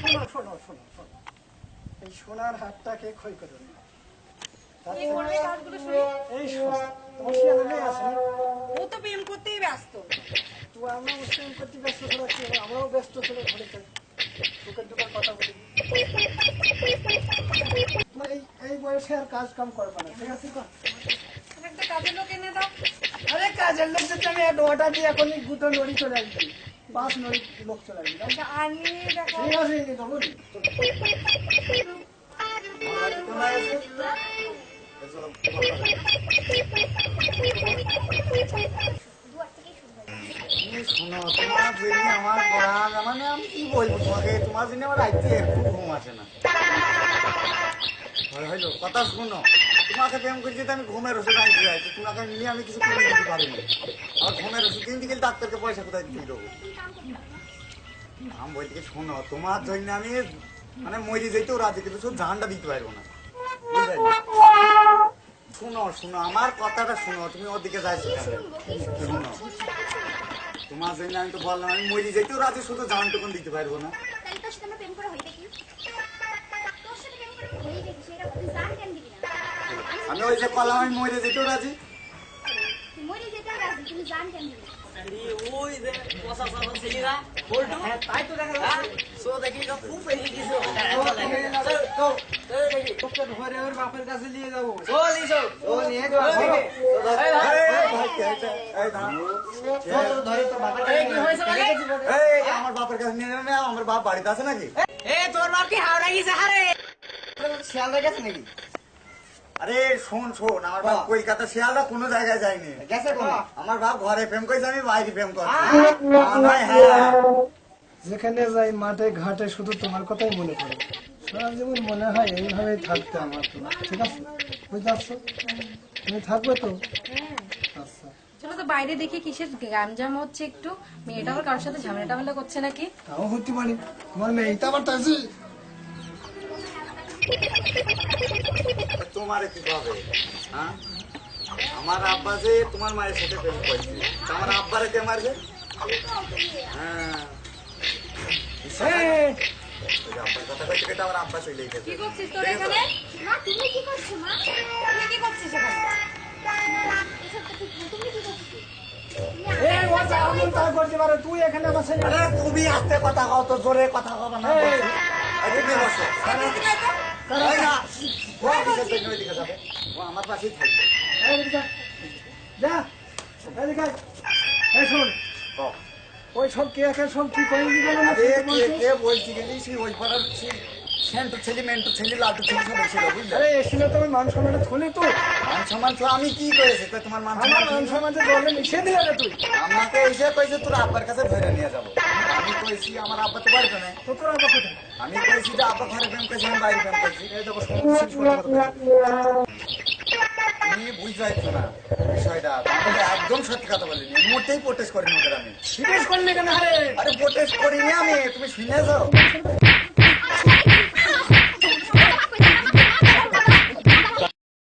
শোনো শোনো শোনো শোনো, এই সোনার হাতটাকে ক্ষয় করো না। এই শোনো, তোমার শিয়ালে মেয়ে আছে না? ও তো প্রেম করতেই ব্যস্ত। তো আমরা প্রেম করতে ব্যস্ত ছাড়া কি হবে? আমরাও ব্যস্ত ছিল ঘরে দোকান দোকান কথা বলি। তোমার এই বয়সে আর কাজ কাম করবে না, ঠিক আছে? একটা কাজের লোক এনে দাও। আরে কাজের লোক যদি আমি একটা অর্ডার দিয়ে এখন দুটো নড়ি চলে আসবি, 5 নড়ি লোক চলে আসবি। আচ্ছা আনি দেখো। ঠিক আছে, এই দেবো। শোনো, তোমার জন্য আমার পড়ান, মানে আমি কি বলবো তোমাকে, তোমার জন্য আমার রাইতে একটু ঘুম আসে না। হইলো কথা শোনো, তোমাকে প্রেম করছি তো আমি ঘুমের ওষুধ আনতে যাচ্ছি, তোমাকে নিয়ে আমি কিছু করে দিতে পারিনি। আর ঘুমের ওষুধ কিনতে গেলে ডাক্তারকে পয়সা কোথায় দিয়ে দেবো? আমি বলছি শোনো, তোমার জন্য আমি মানে মরে যেতেও রাজি, কিন্তু শুধু জানটা দিতে পারবো না। শোনো শোনো, আমার কথাটা শোনো, তুমি ওদিকে যাইছো কেন? শোনো, তোমার জন্য আমি তো বললাম আমি মরে যেতেও রাজি, শুধু জানটুকুন দিতে পারবো না। আমি ওই যে বললাম আমি মরে যেতেও রাজি। ওই যে বসা বসা ছেলেরা বলতো তাই তো দেখা যাচ্ছে সো দেখি তো খুব এগিয়ে গেছে তো ঘরে ওর বাপের কাছে নিয়ে যাবো। চল ইসো ও নিয়ে যাবো। আমার বাপের কাছে নিয়ে যাবে, আমার বাপ বাড়িতে আছে নাকি? এ তোর বাপ কি হাওড়া গেছে হারে শিয়াল রেখেছে নাকি? আরে শোন শোন, আমার বাপ কলকাতা শিয়ালদা কোনো জায়গায় যায়নি। গেছে কোন? আমার বাপ ঘরে প্রেম করেছে, আমি বাইরে প্রেম করছি। হ্যাঁ, যেখানে যাই মাঠে ঘাটে শুধু তোমার কথাই মনে পড়ে। সারা জীবন মনে হয় এইভাবেই থাকতে আমার তোমার, ঠিক আছে? বুঝতে পারছো? তুমি থাকবে তো? আচ্ছা, চলো তো বাইরে দেখি কিসের গামজাম হচ্ছে একটু। মেয়েটা আবার কারোর সাথে ঝামেলা টামেলা করছে নাকি? তাও হতে পারি। তোমার মেয়েটা আবার তাইছি। তোমার কি হবে? হ্যাঁ, আমার আব্বা যে তোমার মায়ের সাথে প্রেম করেছে, আমার আব্বারে কে মারবে? হ্যাঁ, আব্বার কথা কইতে কইতে আমার আব্বা চলে গেছে। কি করছিস তোর এখানে? মা তুমি কি করছো মা? তুই কি করছিস এখানে? এসব তো ঠিক না, তুমি কি করছো? এই ও যা এমন তা করতে পারে, তুই এখানে আমার ছেলে। আরে তুমি আস্তে কথা কও তো, জোরে কথা কও না। এই, আরে তুমি বসো। এদিকে আয় তো। এই না, ও ওদিকে থেকে ওইদিকে যাবে, ও আমার পাশেই থাকবে। এই এদিকে আয়। যা, এদিকে আয়। এই শোন, কও। ওই সব কে কে সব কি করে দিবে না? আরে কে কে বলছি গেলি, সেই ওই পাড়ার সেন্টু ছেলে, মেন্টু ছেলে, লাটু ছেলে সব ছিল, বুঝলে? আরে এসে তো আমি মান সম্মানটা থলি তো। মান সম্মান তো আমি কি করেছি? তো তোমার মান আমার সম্মান মান কি? সম্মানটা দলে মিশিয়ে দিলে না তুই। আমাকে এসে কইছে তোর আব্বার কাছে ধরে নিয়ে যাবো। আমি কইছি আমার আব্বা তো বাড়িতে নেই। তো তোর আবার কোথায়? আমি কইছি যে আব্বা ঘরে প্রেম করেছি, আমি বাইরে প্রেম করছি। এই দেখো শেষ করতে কথা। তুমি বুঝতে না বিষয়টা, তোমাকে একদম সত্যি কথা বলিনি, মোটেই প্রোটেস্ট করিনি ওদের আমি। জিজ্ঞেস করলি কেন? আরে আরে প্রোটেস্ট করিনি আমি, তুমি শুনে যাও।